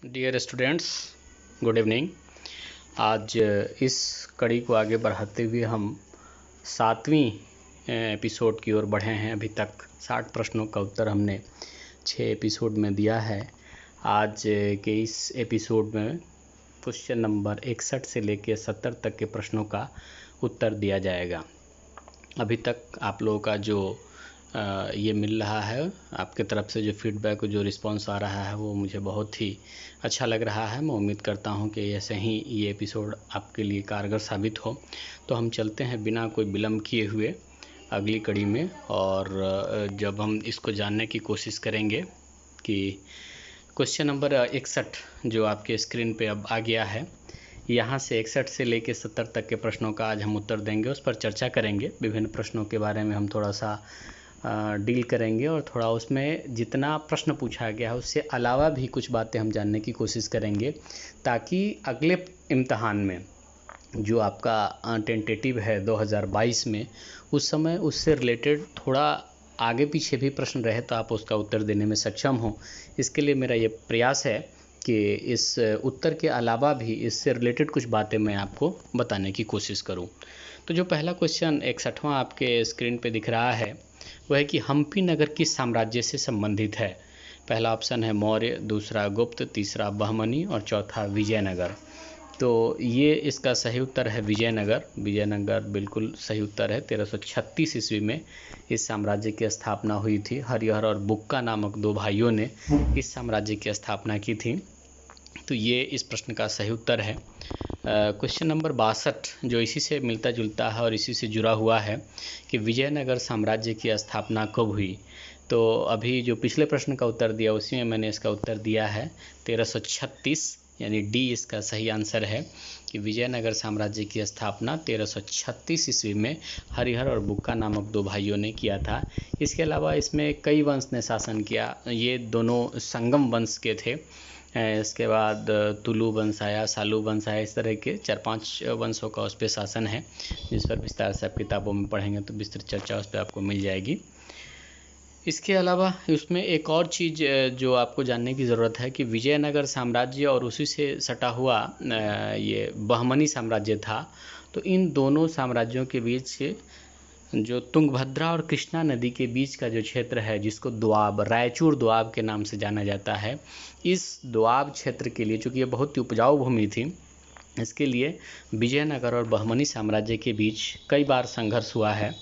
Dear students, good evening. आज इस कड़ी को आगे बढ़ाते हुए हम 7वीं एपिसोड की ओर बढ़े हैं। अभी तक 60 प्रश्नों का उत्तर हमने 6 एपिसोड में दिया है। आज के इस एपिसोड में क्वेश्चन नंबर 61 से लेकर 70 तक के प्रश्नों का उत्तर दिया जाएगा। अभी तक आप लोगों का जो ये मिल रहा है, आपके तरफ से जो फीडबैक, जो रिस्पांस आ रहा है, वो मुझे बहुत ही अच्छा लग रहा है। मैं उम्मीद करता हूँ कि ऐसे ही ये एपिसोड आपके लिए कारगर साबित हो। तो हम चलते हैं बिना कोई विलम्ब किए हुए अगली कड़ी में, और जब हम इसको जानने की कोशिश करेंगे कि क्वेश्चन नंबर 61 जो आपके स्क्रीन पे अब आ गया है, यहाँ से 61 से लेकर 70 तक के प्रश्नों का आज हम उत्तर देंगे, उस पर चर्चा करेंगे। विभिन्न प्रश्नों के बारे में हम थोड़ा सा डील करेंगे और थोड़ा उसमें जितना प्रश्न पूछा गया है उससे अलावा भी कुछ बातें हम जानने की कोशिश करेंगे, ताकि अगले इम्तहान में जो आपका टेंटेटिव है 2022 में, उस समय उससे रिलेटेड थोड़ा आगे पीछे भी प्रश्न रहे तो आप उसका उत्तर देने में सक्षम हो। इसके लिए मेरा ये प्रयास है कि इस उत्तर के अलावा भी इससे रिलेटेड कुछ बातें मैं आपको बताने की कोशिश करूं। तो जो पहला क्वेश्चन 61वां आपके स्क्रीन पे दिख रहा है वह है कि हम्पी नगर किस साम्राज्य से संबंधित है। पहला ऑप्शन है मौर्य, दूसरा गुप्त, तीसरा बहमनी और चौथा विजयनगर। तो ये इसका सही उत्तर है विजयनगर। विजयनगर बिल्कुल सही उत्तर है। 1336 ईस्वी में इस साम्राज्य की स्थापना हुई थी। हरिहर और बुक्का नामक दो भाइयों ने इस साम्राज्य की स्थापना की थी। तो ये इस प्रश्न का सही उत्तर है। क्वेश्चन नंबर 62 जो इसी से मिलता जुलता है और इसी से जुड़ा हुआ है कि विजयनगर साम्राज्य की स्थापना कब हुई। तो अभी जो पिछले प्रश्न का उत्तर दिया उसी में मैंने इसका उत्तर दिया है 1336, यानी डी इसका सही आंसर है कि विजयनगर साम्राज्य की स्थापना 1336 ईस्वी में हरिहर और बुक्का नामक दो भाइयों ने किया था। इसके अलावा इसमें कई वंश ने शासन किया। ये दोनों संगम वंश के थे। इसके बाद तुलु वंश आया, सालू वंश आया, इस तरह के 4-5 वंशों का उस पर शासन है, जिस पर विस्तार से आप किताबों में पढ़ेंगे तो विस्तृत चर्चा उस पर आपको मिल जाएगी। इसके अलावा उसमें एक और चीज़ जो आपको जानने की ज़रूरत है कि विजयनगर साम्राज्य और उसी से सटा हुआ ये बहमनी साम्राज्य था। तो इन दोनों साम्राज्यों के बीच जो तुंगभद्रा और कृष्णा नदी के बीच का जो क्षेत्र है, जिसको दोआब, रायचूर दोआब के नाम से जाना जाता है, इस दोआब क्षेत्र के लिए, चूँकि ये बहुत ही उपजाऊ भूमि थी, इसके लिए विजयनगर और बहमनी साम्राज्य के बीच कई बार संघर्ष हुआ है।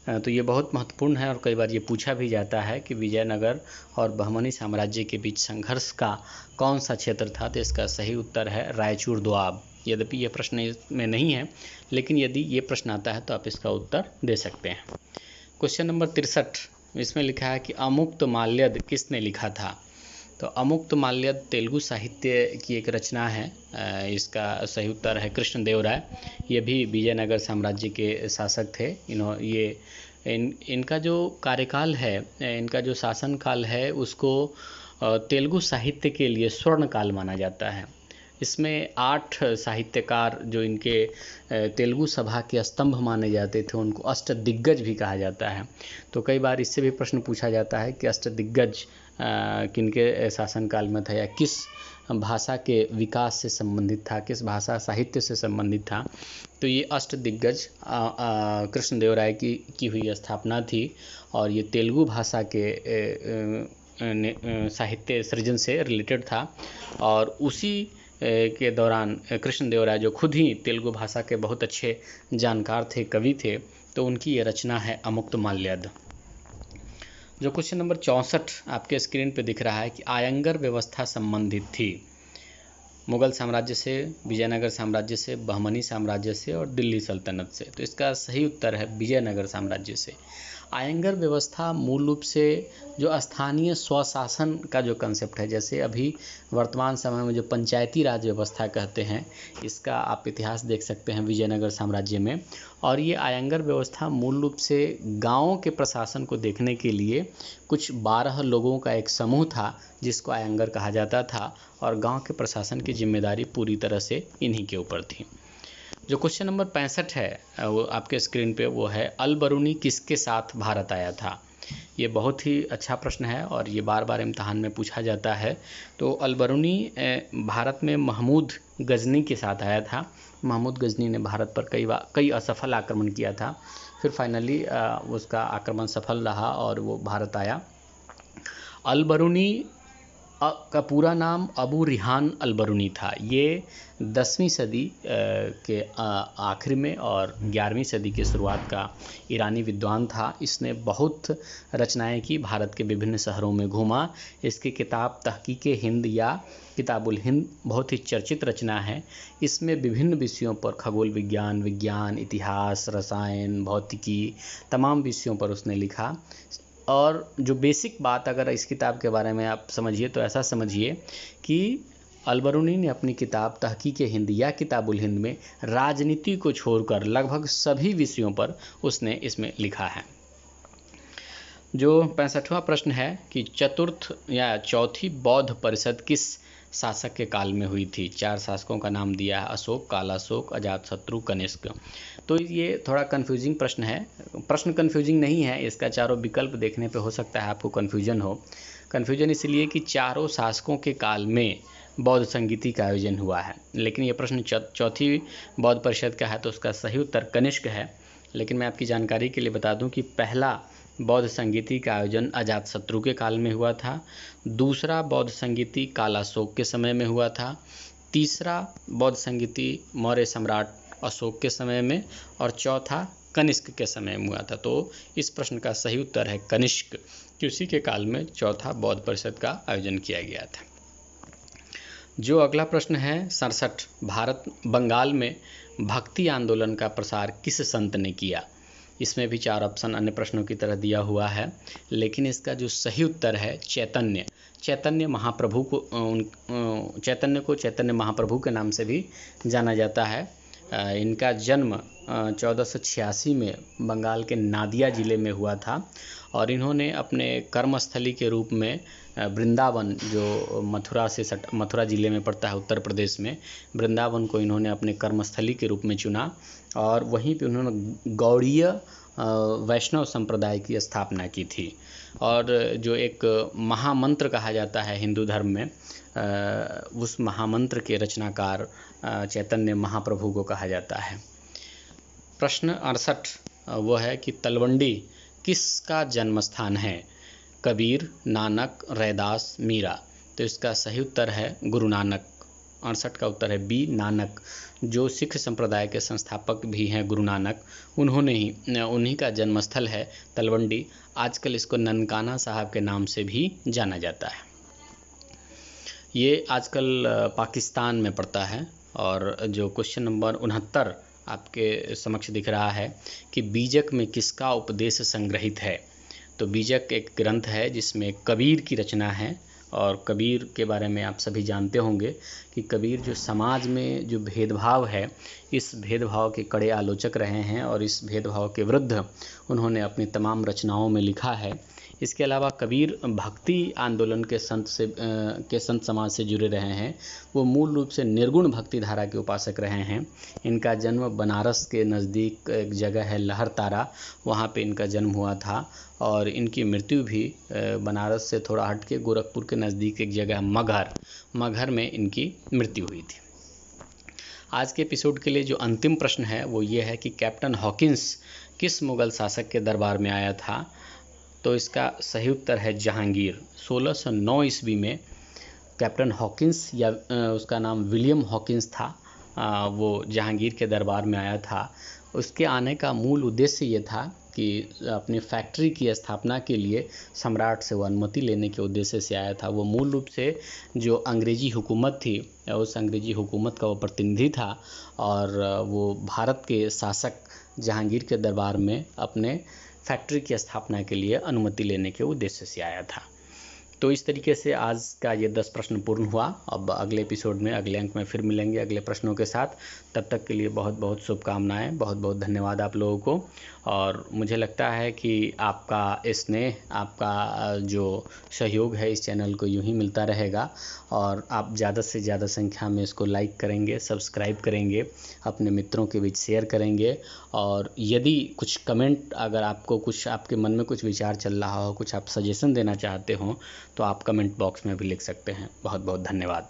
तो ये बहुत महत्वपूर्ण है और कई बार ये पूछा भी जाता है कि विजयनगर और बहमनी साम्राज्य के बीच संघर्ष का कौन सा क्षेत्र था। तो इसका सही उत्तर है रायचूर दोआब। यद्यपि ये प्रश्न इसमें नहीं है, लेकिन यदि ये प्रश्न आता है तो आप इसका उत्तर दे सकते हैं। क्वेश्चन नंबर 63 इसमें लिखा है कि अमुक्तमाल्यद किसने लिखा था। तो अमुक्तमाल्यद तेलुगु साहित्य की एक रचना है। इसका सही उत्तर है कृष्णदेवराय। ये भी विजयनगर साम्राज्य के शासक थे। इनका जो कार्यकाल है, इनका जो शासनकाल है, उसको तेलुगु साहित्य के लिए स्वर्ण काल माना जाता है। इसमें 8 साहित्यकार जो इनके तेलुगु सभा के स्तंभ माने जाते थे, उनको अष्टदिग्गज भी कहा जाता है। तो कई बार इससे भी प्रश्न पूछा जाता है कि अष्टदिग्गज किनके शासनकाल में था या किस भाषा के विकास से संबंधित था, किस भाषा साहित्य से संबंधित था। तो ये अष्टदिग्गज कृष्णदेवराय की हुई स्थापना थी और ये तेलुगु भाषा के साहित्य सृजन से रिलेटेड था। और उसी के दौरान कृष्णदेवराय, जो खुद ही तेलुगु भाषा के बहुत अच्छे जानकार थे, कवि थे, तो उनकी ये रचना है अमुक्तमाल्यद। जो क्वेश्चन नंबर 64 आपके स्क्रीन पे दिख रहा है कि आयंगर व्यवस्था संबंधित थी मुगल साम्राज्य से, विजयनगर साम्राज्य से, बहमनी साम्राज्य से और दिल्ली सल्तनत से। तो इसका सही उत्तर है विजयनगर साम्राज्य से। आयंगर व्यवस्था मूल रूप से जो स्थानीय स्वशासन का जो कंसेप्ट है, जैसे अभी वर्तमान समय में जो पंचायती राज व्यवस्था कहते हैं, इसका आप इतिहास देख सकते हैं विजयनगर साम्राज्य में। और ये आयंगर व्यवस्था मूल रूप से गाँवों के प्रशासन को देखने के लिए कुछ 12 लोगों का एक समूह था, जिसको आयंगर कहा जाता था, और गांव के प्रशासन की जिम्मेदारी पूरी तरह से इन्हीं के ऊपर थी। जो क्वेश्चन नंबर 65 है वो आपके स्क्रीन पे, वो है अल बरूनी किसके साथ भारत आया था। ये बहुत ही अच्छा प्रश्न है और ये बार बार इम्तहान में पूछा जाता है। तो अलबरूनी भारत में महमूद गजनी के साथ आया था। महमूद गजनी ने भारत पर कई असफल आक्रमण किया था, फिर फाइनली उसका आक्रमण सफल रहा और वो भारत आया। अलबरूनी का पूरा नाम अबू रिहान अलबरूनी था। ये 10वीं सदी के आखिर में और 11वीं सदी के शुरुआत का ईरानी विद्वान था। इसने बहुत रचनाएं की, भारत के विभिन्न शहरों में घूमा। इसकी किताब तहकीके हिंद या किताबुल हिंद बहुत ही चर्चित रचना है। इसमें विभिन्न विषयों पर खगोल विज्ञान, इतिहास, रसायन, भौतिकी, तमाम विषयों पर उसने लिखा। और जो बेसिक बात अगर इस किताब के बारे में आप समझिए तो ऐसा समझिए कि अलबरूनी ने अपनी किताब तहकीके हिंद या किताबुल हिंद में राजनीति को छोड़कर लगभग सभी विषयों पर उसने इसमें लिखा है। जो 65वां प्रश्न है कि चतुर्थ या चौथी बौद्ध परिषद किस शासक के काल में हुई थी? 4 शासकों का नाम दिया है, अशोक, कालाशोक, अजातशत्रु, कनिष्क। तो ये थोड़ा कन्फ्यूजिंग प्रश्न है। प्रश्न कन्फ्यूजिंग नहीं है, इसका चारों विकल्प देखने पे हो सकता है आपको कन्फ्यूजन हो। कन्फ्यूजन इसलिए कि चारों शासकों के काल में बौद्ध संगीति का आयोजन हुआ है। लेकिन ये प्रश्न चौथी बौद्ध परिषद का है तो उसका सही उत्तर कनिष्क है। लेकिन मैं आपकी जानकारी के लिए बता दूं कि पहला बौद्ध संगीति का आयोजन अजातशत्रु के काल में हुआ था, दूसरा बौद्ध संगीति कालाशोक के समय में हुआ था, तीसरा बौद्ध संगीति मौर्य सम्राट अशोक के समय में और चौथा कनिष्क के समय में हुआ था। तो इस प्रश्न का सही उत्तर है कनिष्क, कि उसी के काल में चौथा बौद्ध परिषद का आयोजन किया गया था। जो अगला प्रश्न है 67, भारत बंगाल में भक्ति आंदोलन का प्रसार किस संत ने किया? इसमें भी 4 ऑप्शन अन्य प्रश्नों की तरह दिया हुआ है, लेकिन इसका जो सही उत्तर है चैतन्य महाप्रभु को चैतन्य महाप्रभु के नाम से भी जाना जाता है। इनका जन्म 1486 में बंगाल के नादिया ज़िले में हुआ था और इन्होंने अपने कर्मस्थली के रूप में वृंदावन, जो मथुरा ज़िले में पड़ता है उत्तर प्रदेश में, वृंदावन को इन्होंने अपने कर्मस्थली के रूप में चुना और वहीं पे उन्होंने गौड़ीय वैष्णव संप्रदाय की स्थापना की थी। और जो एक महामंत्र कहा जाता है हिंदू धर्म में, उस महामंत्र के रचनाकार चैतन्य महाप्रभु को कहा जाता है। प्रश्न 68 वो है कि तलवंडी किसका जन्म स्थान है? कबीर, नानक, रैदास, मीरा। तो इसका सही उत्तर है गुरु नानक। 68 का उत्तर है बी, नानक। जो सिख संप्रदाय के संस्थापक भी हैं गुरु नानक, उन्हीं का जन्मस्थल है तलवंडी। आजकल इसको ननकाना साहब के नाम से भी जाना जाता है। ये आजकल पाकिस्तान में पड़ता है। और जो क्वेश्चन नंबर 69 आपके समक्ष दिख रहा है कि बीजक में किसका उपदेश संग्रहित है? तो बीजक एक ग्रंथ है जिसमें कबीर की रचना है और कबीर के बारे में आप सभी जानते होंगे कि कबीर जो समाज में जो भेदभाव है, इस भेदभाव के कड़े आलोचक रहे हैं और इस भेदभाव के विरुद्ध उन्होंने अपनी तमाम रचनाओं में लिखा है। इसके अलावा कबीर भक्ति आंदोलन के संत समाज से जुड़े रहे हैं। वो मूल रूप से निर्गुण भक्ति धारा के उपासक रहे हैं। इनका जन्म बनारस के नज़दीक एक जगह है लहरतारा, वहाँ पे इनका जन्म हुआ था और इनकी मृत्यु भी बनारस से थोड़ा हट के गोरखपुर के नज़दीक एक जगह मगहर में इनकी मृत्यु हुई थी। आज के एपिसोड के लिए जो अंतिम प्रश्न है वो ये है कि कैप्टन हॉकिंस किस मुग़ल शासक के दरबार में आया था? तो इसका सही उत्तर है जहांगीर। 1609 ईस्वी में कैप्टन हॉकिंस या उसका नाम विलियम हॉकिंस था, वो जहांगीर के दरबार में आया था। उसके आने का मूल उद्देश्य ये था कि अपनी फैक्ट्री की स्थापना के लिए सम्राट से वो अनुमति लेने के उद्देश्य से आया था। वो मूल रूप से जो अंग्रेज़ी हुकूमत थी, उस अंग्रेज़ी हुकूमत का वो प्रतिनिधि था और वो भारत के शासक जहांगीर के दरबार में अपने फैक्ट्री की स्थापना के लिए अनुमति लेने के उद्देश्य से आया था। तो इस तरीके से आज का ये 10 प्रश्न पूर्ण हुआ। अब अगले एपिसोड में अगले अंक में फिर मिलेंगे अगले प्रश्नों के साथ। तब तक के लिए बहुत बहुत शुभकामनाएं, बहुत बहुत धन्यवाद आप लोगों को। और मुझे लगता है कि आपका स्नेह, आपका जो सहयोग है इस चैनल को यूं ही मिलता रहेगा और आप ज़्यादा से ज़्यादा संख्या में इसको लाइक करेंगे, सब्सक्राइब करेंगे, अपने मित्रों के बीच शेयर करेंगे। और यदि कुछ कमेंट, अगर आपको कुछ, आपके मन में कुछ विचार चल रहा हो, कुछ आप सजेशन देना चाहते हो, तो आप कमेंट बॉक्स में भी लिख सकते हैं। बहुत बहुत धन्यवाद।